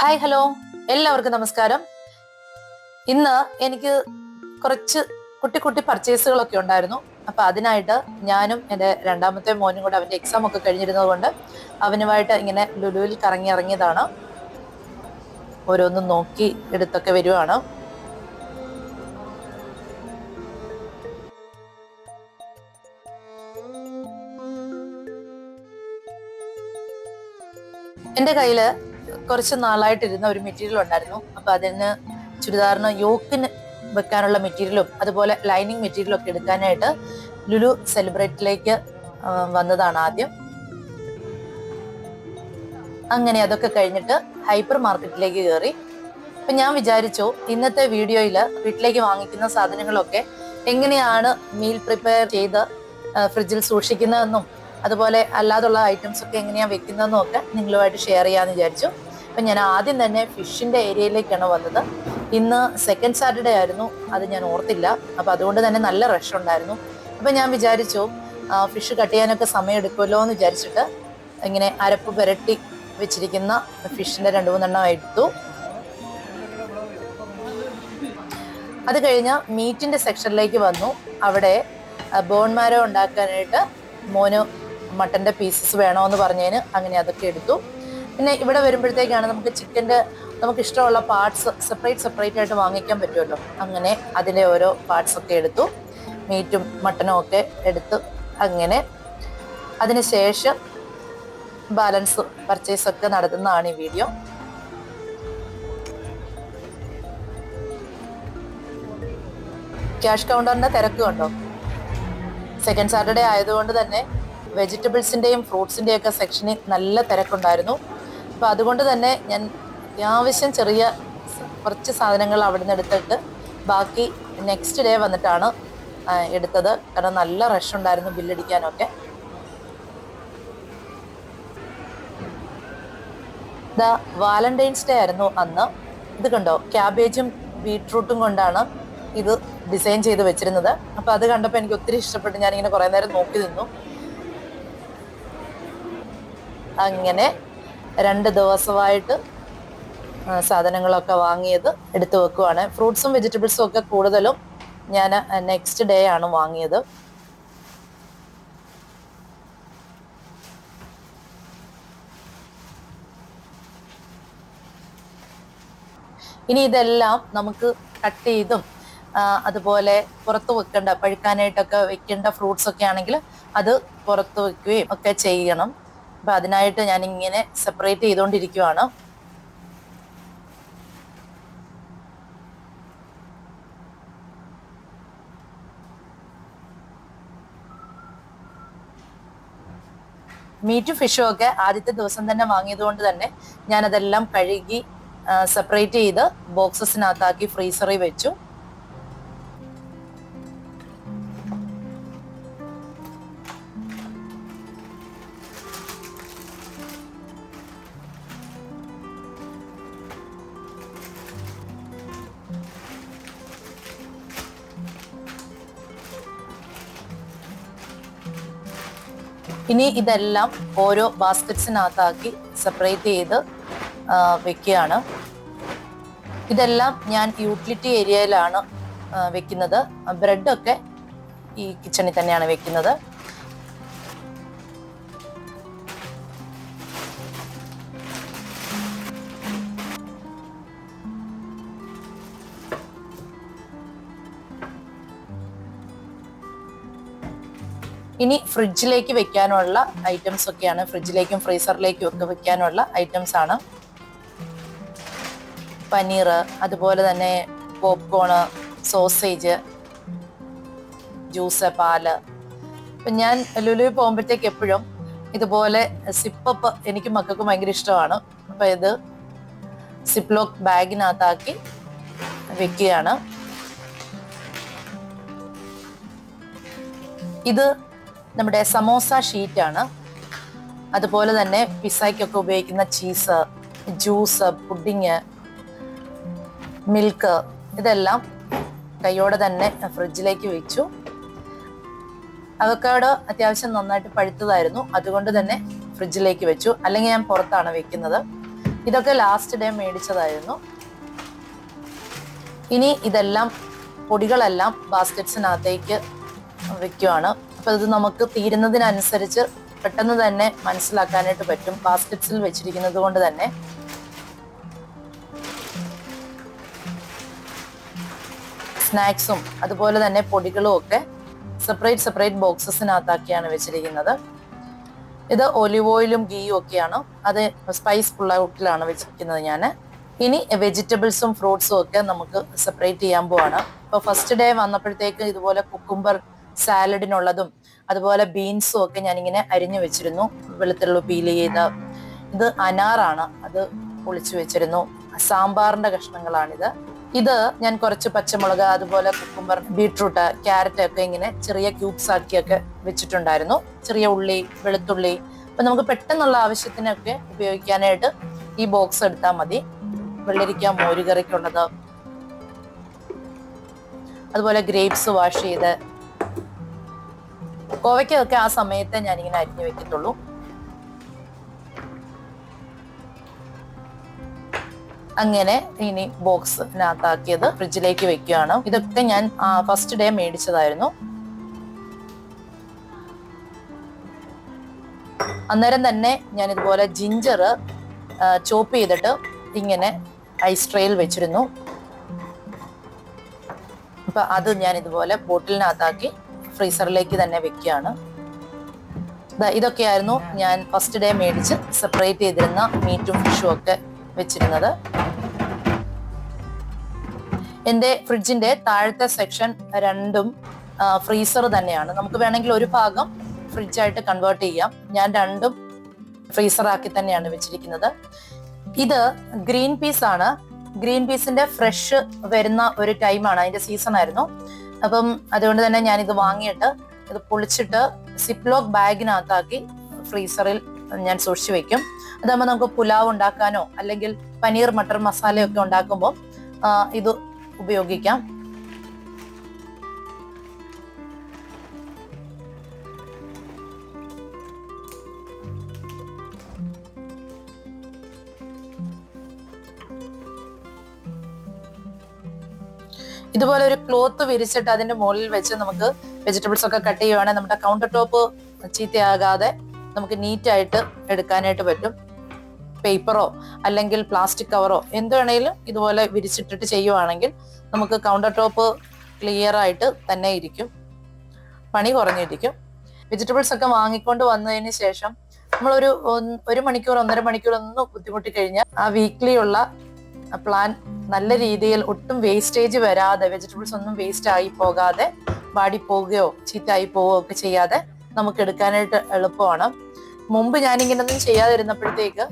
Hi hello, എല്ലാവർക്കും നമസ്കാരം. ഇന്ന് എനിക്ക് കുറച്ച് കുട്ടി കുട്ടി പർച്ചേസുകളൊക്കെ ഉണ്ടായിരുന്നു. അപ്പൊ അതിനായിട്ട് ഞാനും എൻ്റെ രണ്ടാമത്തെ മോനും കൂടെ അവന്റെ എക്സാം ഒക്കെ കഴിഞ്ഞിരുന്നത് കൊണ്ട് അവനുമായിട്ട് ഇങ്ങനെ ലുലുവിൽ കറങ്ങി ഇറങ്ങിയതാണ്. ഓരോന്നും നോക്കി എടുത്തൊക്കെ വരുവാണ്. എൻ്റെ കയ്യില് കുറച്ച് നാളായിട്ടിരുന്ന ഒരു മെറ്റീരിയൽ ഉണ്ടായിരുന്നു. അപ്പൊ അതിന് ചുരിദാറിന് യോക്കിന് വെക്കാനുള്ള മെറ്റീരിയലും അതുപോലെ ലൈനിങ് മെറ്റീരിയലും ഒക്കെ എടുക്കാനായിട്ട് ലുലു സെലിബ്രേറ്റിലേക്ക് വന്നതാണ് ആദ്യം. അങ്ങനെ അതൊക്കെ കഴിഞ്ഞിട്ട് ഹൈപ്പർ മാർക്കറ്റിലേക്ക് കയറി. അപ്പൊ ഞാൻ വിചാരിച്ചു ഇന്നത്തെ വീഡിയോയിൽ വീട്ടിലേക്ക് വാങ്ങിക്കുന്ന സാധനങ്ങളൊക്കെ എങ്ങനെയാണ് മീൽ പ്രിപ്പയർ ചെയ്ത് ഫ്രിഡ്ജിൽ സൂക്ഷിക്കുന്നതെന്നും അതുപോലെ അല്ലാതുള്ള ഐറ്റംസ് ഒക്കെ എങ്ങനെയാണ് വെക്കുന്നതെന്നും ഒക്കെ നിങ്ങളുമായിട്ട് ഷെയർ ചെയ്യാമെന്ന് വിചാരിച്ചു. അപ്പൊ ഞാൻ ആദ്യം തന്നെ ഫിഷിന്റെ ഏരിയയിലേക്കാണ് വന്നത്. ഇന്ന് സെക്കൻഡ് സാറ്റർഡേ ആയിരുന്നു, അത് ഞാൻ ഓർത്തില്ല. അപ്പൊ അതുകൊണ്ട് തന്നെ നല്ല റഷ് ഉണ്ടായിരുന്നു. അപ്പൊ ഞാൻ വിചാരിച്ചു ഫിഷ് കട്ട് ചെയ്യാനൊക്കെ സമയം എടുക്കുമല്ലോ എന്ന് വിചാരിച്ചിട്ട് ഇങ്ങനെ അരപ്പ് പുരട്ടി വെച്ചിരിക്കുന്ന ഫിഷിന്റെ 2-3 എടുത്തു. അത് കഴിഞ്ഞ് മീറ്റിന്റെ സെക്ഷനിലേക്ക് വന്നു. അവിടെ ബോൺമാരോ ഉണ്ടാക്കാനായിട്ട് മോന് മട്ടന്റെ പീസസ് വേണമെന്ന് പറഞ്ഞതിന് അങ്ങനെ അതൊക്കെ എടുത്തു. പിന്നെ ഇവിടെ വരുമ്പോഴത്തേക്കാണ് നമുക്ക് ചിക്കൻ്റെ നമുക്ക് ഇഷ്ടമുള്ള പാർട്സ് സെപ്പറേറ്റ് ആയിട്ട് വാങ്ങിക്കാൻ പറ്റുമല്ലോ. അങ്ങനെ അതിൻ്റെ ഓരോ പാർട്സ് ഒക്കെ എടുത്തു, മീറ്റും മട്ടനും ഒക്കെ എടുത്തു. അങ്ങനെ അതിനുശേഷം ബാലൻസ് പർച്ചേസ് ഒക്കെ നടത്തുന്നതാണ് ഈ വീഡിയോ. ക്യാഷ് കൗണ്ടറിന്റെ തിരക്ക് കണ്ടോ. സെക്കൻഡ് സാറ്റർഡേ ആയതുകൊണ്ട് തന്നെ വെജിറ്റബിൾസിന്റെയും ഫ്രൂട്ട്സിന്റെയും ഒക്കെ സെക്ഷനിൽ നല്ല തിരക്കുണ്ടായിരുന്നു. അപ്പൊ അതുകൊണ്ട് തന്നെ ഞാൻ അത്യാവശ്യം ചെറിയ കുറച്ച് സാധനങ്ങൾ അവിടെ നിന്ന് എടുത്തിട്ട് ബാക്കി നെക്സ്റ്റ് ഡേ വന്നിട്ടാണ് എടുത്തത്. കാരണം നല്ല റഷ് ഉണ്ടായിരുന്നു ബില്ലടിക്കാനൊക്കെ. വാലന്റൈൻസ് ഡേ ആയിരുന്നു അന്ന്. ഇത് കണ്ടോ, ക്യാബേജും ബീട്രൂട്ടും കൊണ്ടാണ് ഇത് ഡിസൈൻ ചെയ്ത് വെച്ചിരുന്നത്. അപ്പൊ അത് കണ്ടപ്പോൾ എനിക്ക് ഒത്തിരി ഇഷ്ടപ്പെട്ടു. ഞാനിങ്ങനെ കുറെ നേരം നോക്കി നിന്നു. അങ്ങനെ 2 ദിവസമായിട്ട് സാധനങ്ങളൊക്കെ വാങ്ങിയത് എടുത്തു വെക്കുവാണ്. ഫ്രൂട്ട്സും വെജിറ്റബിൾസും ഒക്കെ കൂടുതലും ഞാൻ നെക്സ്റ്റ് ഡേ ആണ് വാങ്ങിയത്. ഇനി ഇതെല്ലാം നമുക്ക് കട്ട് ചെയ്തും അതുപോലെ പുറത്ത് വെക്കേണ്ട പഴുക്കാനായിട്ടൊക്കെ വെക്കേണ്ട ഫ്രൂട്ട്സ് ഒക്കെ ആണെങ്കിൽ അത് പുറത്ത് വെക്കുകയും ഒക്കെ ചെയ്യണം. അപ്പൊ അതിനായിട്ട് ഞാൻ ഇങ്ങനെ സെപ്പറേറ്റ് ചെയ്തുകൊണ്ടിരിക്കുവാണ്. മീറ്റും ഫിഷും ഒക്കെ ആദ്യത്തെ ദിവസം തന്നെ വാങ്ങിയത് കൊണ്ട് തന്നെ ഞാനതെല്ലാം കഴുകി സെപ്പറേറ്റ് ചെയ്ത് ബോക്സസിനകത്താക്കി ഫ്രീസറിൽ വെച്ചു. ഇനി ഇതെല്ലാം ഓരോ ബാസ്ക്കറ്റ്സിനകത്താക്കി സെപ്പറേറ്റ് ചെയ്ത് വെക്കുകയാണ്. ഇതെല്ലാം ഞാൻ യൂട്ടിലിറ്റി ഏരിയയിലാണ് വെക്കുന്നത്. ബ്രെഡൊക്കെ ഈ കിച്ചണിൽ തന്നെയാണ് വെക്കുന്നത്. ഇനി ഫ്രിഡ്ജിലേക്ക് വെക്കാനുള്ള ഐറ്റംസ് ഒക്കെയാണ്. ഫ്രിഡ്ജിലേക്കും ഫ്രീസറിലേക്കും ഒക്കെ വെക്കാനുള്ള ഐറ്റംസ് ആണ്. പനീർ, അതുപോലെ തന്നെ പോപ്കോണ്, സോസേജ്, ജ്യൂസ്, പാല്. അപ്പം ഞാൻ ലുലുവിൽ പോകുമ്പോഴത്തേക്ക് എപ്പോഴും ഇതുപോലെ സിപ്പപ്പ് എനിക്കും മക്കൾക്കും ഭയങ്കര ഇഷ്ടമാണ്. അപ്പം ഇത് സിപ്ലോക്ക് ബാഗിനകത്താക്കി വെക്കുകയാണ്. ഇത് നമ്മുടെ സമോസ ഷീറ്റാണ്. അതുപോലെ തന്നെ പിസ്സയ്ക്കൊക്കെ ഉപയോഗിക്കുന്ന ചീസ്, ജ്യൂസ്, പുഡിങ്, മിൽക്ക്, ഇതെല്ലാം കൈയോടെ തന്നെ ഫ്രിഡ്ജിലേക്ക് വെച്ചു. അവക്കാഡോ അത്യാവശ്യം നന്നായിട്ട് പഴുത്തതായിരുന്നു, അതുകൊണ്ട് തന്നെ ഫ്രിഡ്ജിലേക്ക് വെച്ചു. അല്ലെങ്കിൽ ഞാൻ പുറത്താണ് വെക്കുന്നത്. ഇതൊക്കെ ലാസ്റ്റ് ഡേ മേടിച്ചതായിരുന്നു. ഇനി ഇതെല്ലാം പൊടികളെല്ലാം ബാസ്ക്കറ്റ്സിനകത്തേക്ക് വെക്കുവാണ്. അപ്പൊ ഇത് നമുക്ക് തീരുന്നതിനനുസരിച്ച് പെട്ടെന്ന് തന്നെ മനസ്സിലാക്കാനായിട്ട് പറ്റും, ബാസ്ക്കറ്റ്സിൽ വെച്ചിരിക്കുന്നത് കൊണ്ട് തന്നെ. സ്നാക്സും അതുപോലെ തന്നെ പൊടികളും ഒക്കെ സെപ്പറേറ്റ് ബോക്സസിനകത്താക്കിയാണ് വെച്ചിരിക്കുന്നത്. ഇത് ഒലിവ് ഓയിലും ഗീയും ഒക്കെയാണ്. അത് സ്പൈസ് പുള്ളൗട്ടിലാണ് വെച്ചിരിക്കുന്നത് ഞാൻ. ഇനി വെജിറ്റബിൾസും ഫ്രൂട്ട്സും ഒക്കെ നമുക്ക് സെപ്പറേറ്റ് ചെയ്യാൻ പോവാണ്. ഇപ്പൊ ഫസ്റ്റ് ഡേ വന്നപ്പോഴത്തേക്ക് ഇതുപോലെ കുക്കുംബർ സാലഡിനുള്ളതും അതുപോലെ ബീൻസും ഒക്കെ ഞാനിങ്ങനെ അരിഞ്ഞു വെച്ചിരുന്നു, വെളുത്തുള്ളി പീൽ ചെയ്ത്. ഇത് അനാറാണ്, അത് പൊളിച്ചു വെച്ചിരുന്നു. സാമ്പാറിന്റെ കഷ്ണങ്ങളാണിത്. ഇത് ഞാൻ കുറച്ച് പച്ചമുളക്, അതുപോലെ കുക്കുംബർ, ബീട്രൂട്ട്, ക്യാരറ്റ് ഒക്കെ ഇങ്ങനെ ചെറിയ ക്യൂബ്സ് ആക്കിയൊക്കെ വെച്ചിട്ടുണ്ടായിരുന്നു. ചെറിയ ഉള്ളി, വെളുത്തുള്ളി. അപ്പൊ നമുക്ക് പെട്ടെന്നുള്ള ആവശ്യത്തിനൊക്കെ ഉപയോഗിക്കാനായിട്ട് ഈ ബോക്സ് എടുത്താൽ മതി. വെള്ളരിക്ക മോരുകറിക്കുള്ളത്, അതുപോലെ ഗ്രേപ്സ് വാഷ് ചെയ്ത്. കോവയ്ക്കൊക്കെ ആ സമയത്തെ ഞാനിങ്ങനെ അരിഞ്ഞു വെക്കത്തുള്ളൂ. അങ്ങനെ ഇനി ബോക്സിനകത്താക്കിയത് ഫ്രിഡ്ജിലേക്ക് വെക്കുകയാണ്. ഇതൊക്കെ ഞാൻ ഫസ്റ്റ് ഡേ മേടിച്ചതായിരുന്നു. അന്നേരം തന്നെ ഞാൻ ഇതുപോലെ ജിഞ്ചർ ചോപ്പ് ചെയ്തിട്ട് ഇങ്ങനെ ഐസ് ട്രേയിൽ വെച്ചിരുന്നു. അപ്പൊ അത് ഞാൻ ഇതുപോലെ ബോട്ടിലിനകത്താക്കി ഫ്രീസറിലേക്ക് തന്നെ വെക്കുകയാണ്. ഇതൊക്കെയായിരുന്നു ഞാൻ ഫസ്റ്റ് ഡേ മേടിച്ച് സെപ്പറേറ്റ് ചെയ്തിരുന്ന മീറ്റും ഫിഷും ഒക്കെ വെച്ചിരുന്നത്. എൻ്റെ ഫ്രിഡ്ജിന്റെ താഴത്തെ സെക്ഷൻ രണ്ടും ഫ്രീസർ തന്നെയാണ്. നമുക്ക് വേണമെങ്കിൽ ഒരു ഭാഗം ഫ്രിഡ്ജായിട്ട് കൺവേർട്ട് ചെയ്യാം. ഞാൻ രണ്ടും ഫ്രീസറാക്കി തന്നെയാണ് വെച്ചിരിക്കുന്നത്. ഇത് ഗ്രീൻ പീസ് ആണ്. ഗ്രീൻ പീസിന്റെ ഫ്രഷ് വരുന്ന ഒരു ടൈമാണ്, അതിന്റെ സീസൺ ആയിരുന്നു. അപ്പം അതുകൊണ്ട് തന്നെ ഞാൻ ഇത് വാങ്ങിയിട്ട് ഇത് പൊളിച്ചിട്ട് സിപ്ലോക്ക് ബാഗിനകത്താക്കി ഫ്രീസറിൽ ഞാൻ സൂക്ഷിച്ചു വെക്കും. അതാകുമ്പോൾ നമുക്ക് പുലാവ് ഉണ്ടാക്കാനോ അല്ലെങ്കിൽ പനീർ മട്ടർ മസാലയൊക്കെ ഉണ്ടാക്കുമ്പോൾ ഇത് ഉപയോഗിക്കാം. ഇതുപോലെ ഒരു ക്ലോത്ത് വിരിച്ചിട്ട് അതിന്റെ മുകളിൽ വെച്ച് നമുക്ക് വെജിറ്റബിൾസ് ഒക്കെ കട്ട് ചെയ്യുവാണെങ്കിൽ നമ്മുടെ കൗണ്ടർ ടോപ്പ് ചീത്തയാകാതെ നമുക്ക് നീറ്റായിട്ട് എടുക്കാനായിട്ട് പറ്റും. പേപ്പറോ അല്ലെങ്കിൽ പ്ലാസ്റ്റിക് കവറോ എന്ത് വേണേലും ഇതുപോലെ വിരിച്ചിട്ടിട്ട് ചെയ്യുവാണെങ്കിൽ നമുക്ക് കൗണ്ടർ ടോപ്പ് ക്ലിയർ ആയിട്ട് തന്നെ ഇരിക്കും, പണി കുറഞ്ഞിരിക്കും. വെജിറ്റബിൾസ് ഒക്കെ വാങ്ങിക്കൊണ്ട് വന്നതിന് ശേഷം നമ്മളൊരു 1 മണിക്കൂർ 1.5 മണിക്കൂർ ഒന്ന് ബുദ്ധിമുട്ടി കഴിഞ്ഞാൽ ആ വീക്ക്ലി ഉള്ള പ്ലാൻ നല്ല രീതിയിൽ ഒട്ടും വേസ്റ്റേജ് വരാതെ, വെജിറ്റബിൾസ് ഒന്നും വേസ്റ്റ് ആയി പോകാതെ, വാടി പോവുകയോ ചീത്തയായി പോവുകയോ ഒക്കെ ചെയ്യാതെ നമുക്ക് എടുക്കാനായിട്ട് എളുപ്പമാണ്. മുമ്പ് ഞാനിങ്ങനൊന്നും ചെയ്യാതിരുന്നപ്പോഴത്തേക്ക്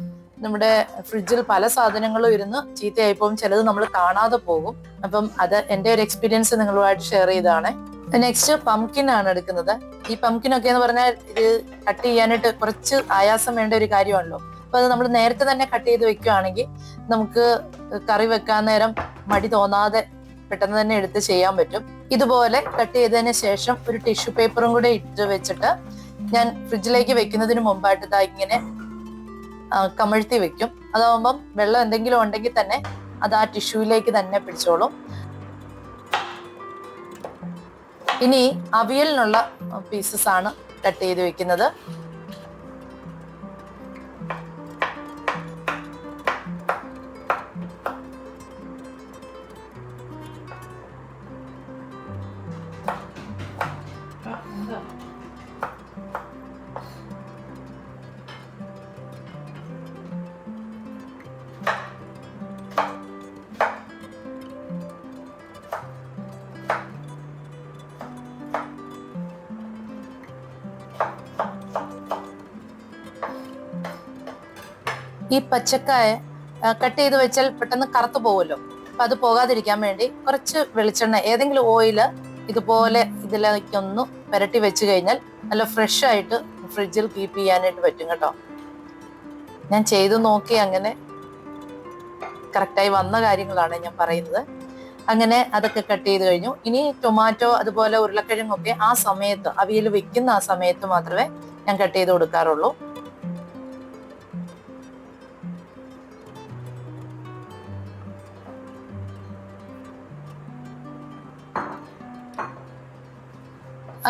നമ്മുടെ ഫ്രിഡ്ജിൽ പല സാധനങ്ങളും ഇരുന്ന് ചീത്തയായി പോകും, ചിലത് നമ്മൾ കാണാതെ പോകും. അപ്പം അത് എൻ്റെ ഒരു എക്സ്പീരിയൻസ് നിങ്ങളുമായിട്ട് ഷെയർ ചെയ്തതാണ്. നെക്സ്റ്റ് പംകിൻ ആണ് എടുക്കുന്നത്. ഈ പംകിൻ ഒക്കെ എന്ന് പറഞ്ഞാൽ ഇത് കട്ട് ചെയ്യാനായിട്ട് കുറച്ച് ആയാസം വേണ്ട ഒരു കാര്യമാണല്ലോ. അപ്പൊ അത് നമ്മൾ നേരത്തെ തന്നെ കട്ട് ചെയ്ത് വെക്കുകയാണെങ്കിൽ നമുക്ക് കറി വെക്കാൻ നേരം മടി തോന്നാതെ പെട്ടെന്ന് തന്നെ എടുത്ത് ചെയ്യാൻ പറ്റും. ഇതുപോലെ കട്ട് ചെയ്തതിന് ശേഷം ഒരു ടിഷ്യൂ പേപ്പറും കൂടെ ഇട്ട് വെച്ചിട്ട് ഞാൻ ഫ്രിഡ്ജിലേക്ക് വെക്കുന്നതിന് മുമ്പായിട്ട് ഇങ്ങനെ കമഴ്ത്തി വെക്കും. അതാവുമ്പം വെള്ളം എന്തെങ്കിലും ഉണ്ടെങ്കിൽ തന്നെ അത് ആ ടിഷ്യൂയിലേക്ക് തന്നെ പിടിച്ചോളും. ഇനി അവിയലിനുള്ള പീസസ് ആണ് കട്ട് ചെയ്ത് വെക്കുന്നത്. ഈ പച്ചക്കായ കട്ട് ചെയ്ത് വെച്ചാൽ പെട്ടെന്ന് കറുത്തു പോകുമല്ലോ. അപ്പൊ അത് പോകാതിരിക്കാൻ വേണ്ടി കുറച്ച് വെളിച്ചെണ്ണ, ഏതെങ്കിലും ഓയില് ഇതുപോലെ ഇതിലേക്കൊന്ന് പുരട്ടി വെച്ച് കഴിഞ്ഞാൽ നല്ല ഫ്രഷ് ആയിട്ട് ഫ്രിഡ്ജിൽ കീപ്പ് ചെയ്യാനായിട്ട് പറ്റും കേട്ടോ. ഞാൻ ചെയ്തു നോക്കി, അങ്ങനെ കറക്റ്റായി വന്ന കാര്യങ്ങളാണ് ഞാൻ പറയുന്നത്. അങ്ങനെ അതൊക്കെ കട്ട് ചെയ്ത് കഴിഞ്ഞു. ഇനി ടൊമാറ്റോ അതുപോലെ ഉരുളക്കിഴങ്ങൊക്കെ ആ സമയത്ത്, അവിയൽ വെക്കുന്ന ആ സമയത്ത് മാത്രമേ ഞാൻ കട്ട് ചെയ്ത് കൊടുക്കാറുള്ളൂ.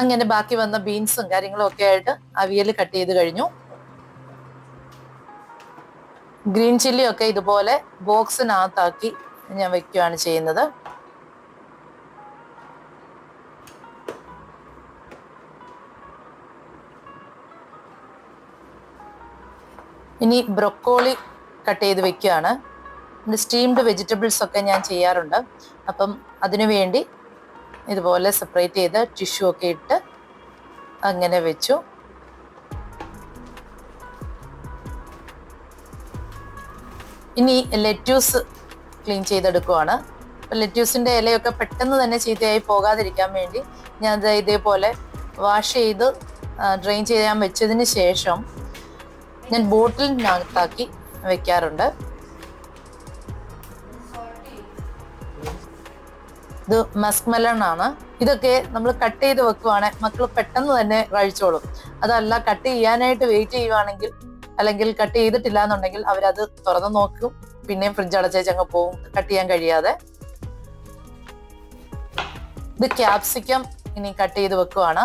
അങ്ങനെ ബാക്കി വന്ന ബീൻസും കാര്യങ്ങളും ഒക്കെ ആയിട്ട് അവിയൽ കട്ട് ചെയ്ത് കഴിഞ്ഞു. ഗ്രീൻ ചില്ലി ഒക്കെ ഇതുപോലെ ബോക്സിനകത്താക്കി ഞാൻ വെക്കുകയാണ് ചെയ്യുന്നത്. ഇനി ബ്രൊക്കോളി കട്ട് ചെയ്ത് വെക്കുകയാണ്. സ്റ്റീംഡ് വെജിറ്റബിൾസ് ഒക്കെ ഞാൻ ചെയ്യാറുണ്ട്. അപ്പം അതിനു വേണ്ടി ഇതുപോലെ സെപ്പറേറ്റ് ചെയ്ത് ടിഷ്യൂ ഒക്കെ ഇട്ട് അങ്ങനെ വെച്ചു. ഇനി ലെറ്റ്യൂസ് ക്ലീൻ ചെയ്തെടുക്കുവാണ്. അപ്പം ലെറ്റ്യൂസിൻ്റെ ഇലയൊക്കെ പെട്ടെന്ന് തന്നെ ചീത്തയായി പോകാതിരിക്കാൻ വേണ്ടി ഞാൻ ഇതേപോലെ വാഷ് ചെയ്ത് ഡ്രെയിൻ ചെയ്യാൻ വെച്ചതിന് ശേഷം ഞാൻ ബോട്ടിലിനകത്താക്കി വെക്കാറുണ്ട്. ഇത് മസ്ക് മെലൺ ആണ്. ഇതൊക്കെ നമ്മൾ കട്ട് ചെയ്ത് വെക്കുവാണെങ്കിൽ മക്കൾ പെട്ടെന്ന് തന്നെ കഴിച്ചോളും. അതല്ല കട്ട് ചെയ്യാനായിട്ട് വെയിറ്റ് ചെയ്യുവാണെങ്കിൽ അല്ലെങ്കിൽ കട്ട് ചെയ്തിട്ടില്ല എന്നുണ്ടെങ്കിൽ അവരത് തുറന്ന് നോക്കും, പിന്നെയും ഫ്രിഡ്ജ് അടച്ചങ്ങ് പോകും കട്ട് ചെയ്യാൻ കഴിയാതെ. ഇത് ക്യാപ്സിക്കം ഇനി കട്ട് ചെയ്ത് വെക്കുവാണ്.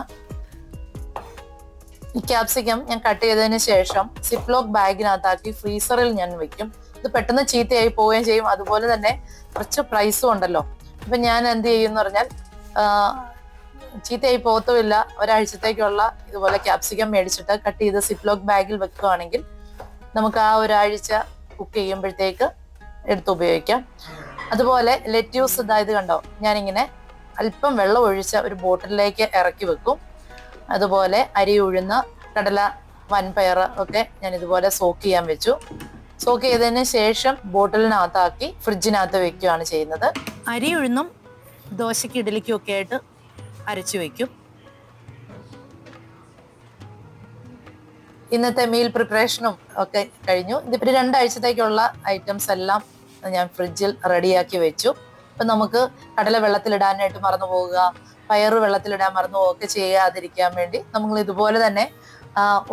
ഈ ക്യാപ്സിക്കം ഞാൻ കട്ട് ചെയ്തതിന് ശേഷം സിപ്ലോക്ക് ബാഗിനകത്താക്കി ഫ്രീസറിൽ ഞാൻ വെക്കും. ഇത് പെട്ടെന്ന് ചീത്തയായി പോവുകയും ചെയ്യും, അതുപോലെ തന്നെ കുറച്ച് പ്രൈസും ഉണ്ടല്ലോ. അപ്പം ഞാൻ എന്ത് ചെയ്യും എന്ന് പറഞ്ഞാൽ ചീത്തയായി പോകത്തുമില്ല. ഒരാഴ്ചത്തേക്കുള്ള ഇതുപോലെ ക്യാപ്സിക്കം മേടിച്ചിട്ട് കട്ട് ചെയ്ത് സിപ്ലോക്ക് ബാഗിൽ വെക്കുകയാണെങ്കിൽ നമുക്ക് ആ ഒരാഴ്ച കുക്ക് ചെയ്യുമ്പോഴത്തേക്ക് എടുത്ത് ഉപയോഗിക്കാം. അതുപോലെ ലെറ്റ്യൂസ് ഇത് കണ്ടോ, ഞാനിങ്ങനെ അല്പം വെള്ളം ഒഴിച്ച ഒരു ബോട്ടിലേക്ക് ഇറക്കി വെക്കും. അതുപോലെ അരി, ഉഴുന്ന്, കടല, വൻപയർ ഒക്കെ ഞാൻ ഇതുപോലെ സോക്ക് ചെയ്യാൻ വെച്ചു. സോക്ക് ചെയ്തതിന് ശേഷം ബോട്ടിലിനകത്താക്കി ഫ്രിഡ്ജിനകത്ത് വെക്കുകയാണ് ചെയ്യുന്നത്. അരി, ഉഴുന്നും ദോശയ്ക്ക് ഇഡലിക്കും ഒക്കെ ആയിട്ട് അരച്ചു വെക്കും. ഇന്നത്തെ മീൽ പ്രിപ്പറേഷനും ഒക്കെ കഴിഞ്ഞു. ഇതിപ്പോൾ 2 ആഴ്ചത്തേക്കുള്ള ഐറ്റംസ് എല്ലാം ഞാൻ ഫ്രിഡ്ജിൽ റെഡിയാക്കി വെച്ചു. അപ്പം നമുക്ക് കടല വെള്ളത്തിലിടാനായിട്ട് മറന്നു പോവുക, പയറ് വെള്ളത്തിലിടാൻ മറന്നു പോവുകയൊക്കെ ചെയ്യാതിരിക്കാൻ വേണ്ടി നമ്മൾ ഇതുപോലെ തന്നെ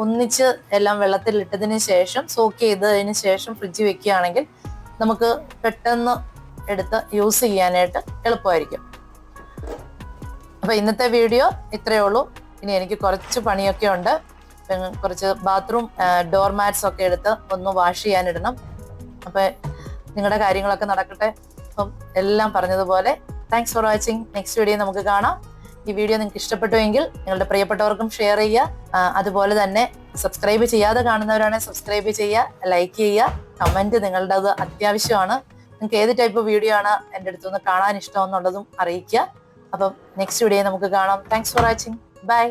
ഒന്നിച്ച് എല്ലാം വെള്ളത്തിലിട്ടതിന് ശേഷം സോക്ക് ചെയ്തതിന് ശേഷം ഫ്രിഡ്ജിൽ വെക്കുകയാണെങ്കിൽ നമുക്ക് പെട്ടെന്ന് എടുത്ത് യൂസ് ചെയ്യാനായിട്ട് എളുപ്പമായിരിക്കും. അപ്പോൾ ഇന്നത്തെ വീഡിയോ ഇത്രയേ ഉള്ളൂ. ഇനി എനിക്ക് കുറച്ച് പണിയൊക്കെ ഉണ്ട്. കുറച്ച് ബാത്റൂം ഡോർ മാറ്റ്സ് ഒക്കെ എടുത്ത് ഒന്ന് വാഷ് ചെയ്യാനിടണം. അപ്പം നിങ്ങളുടെ കാര്യങ്ങളൊക്കെ നടക്കട്ടെ. അപ്പം എല്ലാം പറഞ്ഞതുപോലെ thanks for watching. Next video നമുക്ക് കാണാം. ഈ വീഡിയോ നിങ്ങൾക്ക് ഇഷ്ടപ്പെട്ടുവെങ്കിൽ നിങ്ങളുടെ പ്രിയപ്പെട്ടവർക്കും ഷെയർ ചെയ്യുക. അതുപോലെ തന്നെ സബ്സ്ക്രൈബ് ചെയ്യാതെ കാണുന്നവരാണെങ്കിൽ സബ്സ്ക്രൈബ് ചെയ്യുക, ലൈക്ക് ചെയ്യുക, കമൻറ്റ് നിങ്ങളുടേത് അത്യാവശ്യമാണ്. നിങ്ങൾക്ക് ഏത് ടൈപ്പ് വീഡിയോ ആണ് എൻ്റെ അടുത്തുനിന്ന് കാണാൻ ഇഷ്ടമെന്നുള്ളതും അറിയിക്കുക. അപ്പം നെക്സ്റ്റ് വീഡിയോ നമുക്ക് കാണാം. Thanks for watching. ബൈ.